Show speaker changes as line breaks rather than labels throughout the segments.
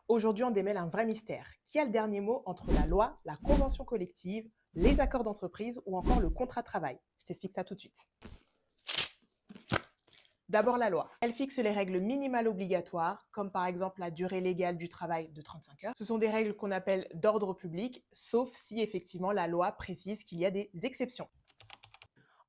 Aujourd'hui, on démêle un vrai mystère. Qui a le dernier mot entre la loi, la convention collective, les accords d'entreprise ou encore le contrat de travail? Je t'explique ça tout de suite. D'abord, la loi. Elle fixe les règles minimales obligatoires, comme par exemple la durée légale du travail de 35 heures. Ce sont des règles qu'on appelle d'ordre public, sauf si effectivement la loi précise qu'il y a des exceptions.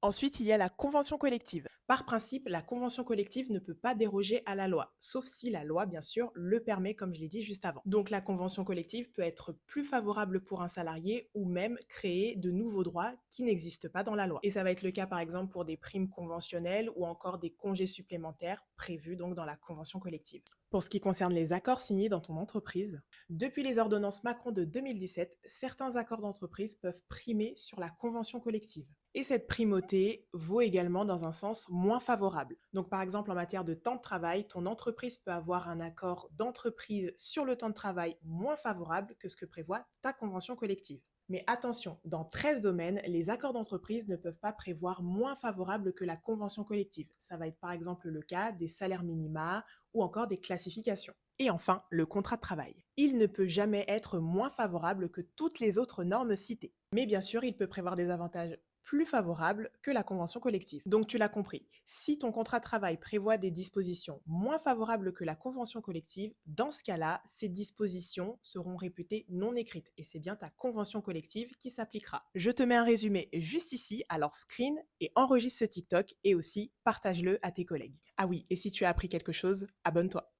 Ensuite, il y a la convention collective. Par principe, la convention collective ne peut pas déroger à la loi, sauf si la loi, bien sûr, le permet, comme je l'ai dit juste avant. Donc la convention collective peut être plus favorable pour un salarié ou même créer de nouveaux droits qui n'existent pas dans la loi. Et ça va être le cas, par exemple, pour des primes conventionnelles ou encore des congés supplémentaires prévus donc dans la convention collective. Pour ce qui concerne les accords signés dans ton entreprise, depuis les ordonnances Macron de 2017, certains accords d'entreprise peuvent primer sur la convention collective. Et cette primauté vaut également dans un sens moins favorable. Donc par exemple en matière de temps de travail, ton entreprise peut avoir un accord d'entreprise sur le temps de travail moins favorable que ce que prévoit ta convention collective. Mais attention, dans 13 domaines, les accords d'entreprise ne peuvent pas prévoir moins favorable que la convention collective. Ça va être par exemple le cas des salaires minima ou encore des classifications. Et enfin, le contrat de travail. Il ne peut jamais être moins favorable que toutes les autres normes citées. Mais bien sûr, il peut prévoir des avantages plus favorables que la convention collective. Donc tu l'as compris, si ton contrat de travail prévoit des dispositions moins favorables que la convention collective, dans ce cas-là, ces dispositions seront réputées non écrites et c'est bien ta convention collective qui s'appliquera. Je te mets un résumé juste ici, alors screen et enregistre ce TikTok et aussi partage-le à tes collègues. Ah oui, et si tu as appris quelque chose, abonne-toi.